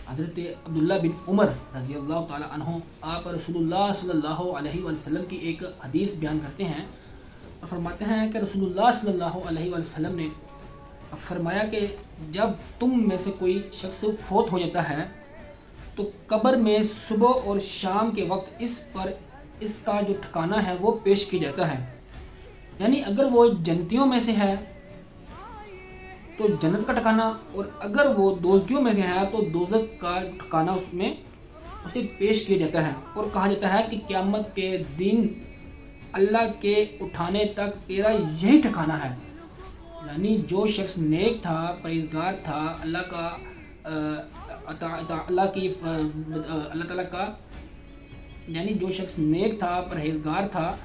حضرت عبداللہ بن عمر رضی اللہ تعالیٰ عنہ آپ رسول اللہ صلی اللہ علیہ وسلم کی ایک حدیث بیان کرتے ہیں اور فرماتے ہیں کہ رسول اللہ صلی اللہ علیہ وسلم نے فرمایا کہ جب تم میں سے کوئی شخص فوت ہو جاتا ہے تو قبر میں صبح اور شام کے وقت اس کا جو ٹھکانہ ہے وہ پیش کیا جاتا ہے. یعنی اگر وہ جنتیوں میں سے ہے تو جنت کا ٹھکانہ، اور اگر وہ دوزخیوں میں سے ہے تو دوزخ کا ٹھکانہ اس میں اسے پیش کیا جاتا ہے. اور کہا جاتا ہے کہ قیامت کے دن اللہ کے اٹھانے تک تیرا یہی ٹھکانہ ہے. یعنی جو شخص نیک تھا، پرہیزگار تھا، اللہ تعالیٰ کا یعنی جو شخص نیک تھا، پرہیزگار تھا،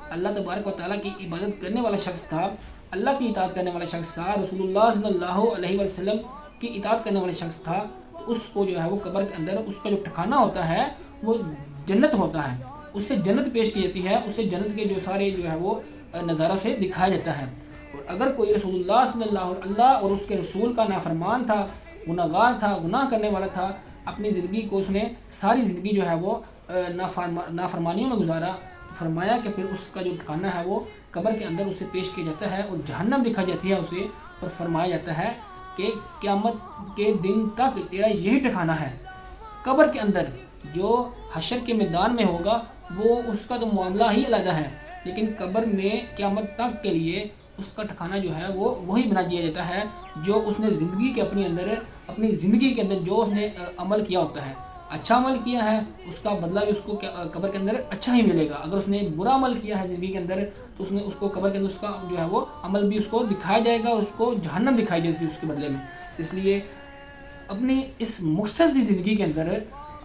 اللہ تبارک و تعالیٰ کی عبادت کرنے والا شخص تھا، اللہ کی اطاعت کرنے والا شخص تھا، رسول اللہ صلی اللہ علیہ وسلم کی اطاعت کرنے والا شخص تھا، اس کو جو ہے وہ قبر کے اندر اس کا جو ٹھکانہ ہوتا ہے وہ جنت ہوتا ہے. اس سے جنت پیش کی جاتی ہے، اس سے جنت کے جو سارے جو ہے وہ نظارہ سے دکھایا جاتا ہے. اور اگر کوئی رسول اللہ صلی اللہ اور اس کے رسول کا نافرمان تھا، گناہگار تھا، گناہ کرنے والا تھا، اپنی زندگی کو اس نے ساری زندگی جو ہے وہ نافرمانیوں میں گزارا، فرمایا کہ پھر اس کا جو ٹھکانہ ہے وہ قبر کے اندر اسے پیش کیا جاتا ہے اور جہنم دکھائی جاتی ہے اسے، اور فرمایا جاتا ہے کہ قیامت کے دن تک تیرا یہی ٹھکانہ ہے. قبر کے اندر جو حشر کے میدان میں ہوگا وہ اس کا تو معاملہ ہی علیحدہ ہے، لیکن قبر میں قیامت تک کے لیے اس کا ٹھکانہ جو ہے وہ وہی بنا دیا جاتا ہے جو اس نے زندگی کے اپنی زندگی کے اندر جو اس نے عمل کیا ہوتا ہے. اچھا عمل کیا ہے اس کا بدلہ بھی اس کو قبر کے اندر اچھا ہی ملے گا. اگر اس نے برا عمل کیا ہے زندگی کے اندر تو اس کو قبر کے اندر اس کا جو ہے وہ عمل بھی اس کو دکھایا جائے گا، اس کو جہنم دکھائی جائے گی اس کے بدلے میں. اس لیے اپنی اس مختصر زندگی کے اندر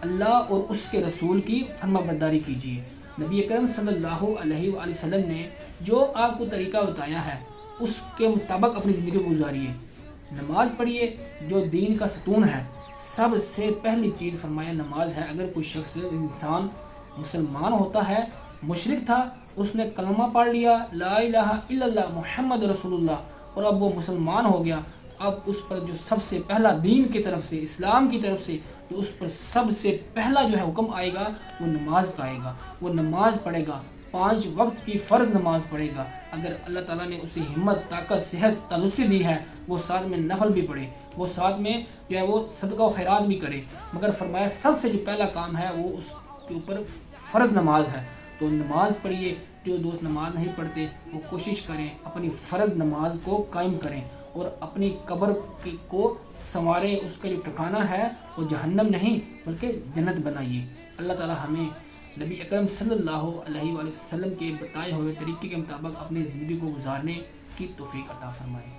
اللہ اور اس کے رسول کی فرما برداری کیجیے. نبی اکرم صلی اللہ علیہ وآلہ وسلم نے جو آپ کو طریقہ بتایا ہے اس کے مطابق اپنی زندگی کو گزاریے. نماز پڑھیے جو دین کا ستون ہے. سب سے پہلی چیز فرمایا نماز ہے. اگر کوئی شخص انسان مسلمان ہوتا ہے، مشرک تھا، اس نے کلمہ پڑھ لیا لا الہ الا اللہ محمد رسول اللہ، اور اب وہ مسلمان ہو گیا، اب اس پر جو سب سے پہلا دین کی طرف سے، اسلام کی طرف سے جو اس پر سب سے پہلا جو ہے حکم آئے گا وہ نماز کا آئے گا. وہ نماز پڑھے گا، 5 وقت کی فرض نماز پڑھے گا. اگر اللہ تعالیٰ نے اسے ہمت، طاقت، صحت، تندرستی دی ہے وہ ساتھ میں نفل بھی پڑھے، وہ ساتھ میں جو ہے وہ صدقہ و خیرات بھی کرے. مگر فرمایا سب سے جو پہلا کام ہے وہ اس کے اوپر فرض نماز ہے. تو نماز پڑھیے. جو دوست نماز نہیں پڑھتے وہ کوشش کریں اپنی فرض نماز کو قائم کریں اور اپنی قبر کو سنواریں. اس کا جو ٹھکانہ ہے وہ جہنم نہیں بلکہ جنت بنائیے. اللہ تعالی ہمیں نبی اکرم صلی اللہ علیہ وآلہ وسلم کے بتائے ہوئے طریقے کے مطابق اپنی زندگی کو گزارنے کی توفیق عطا فرمائے.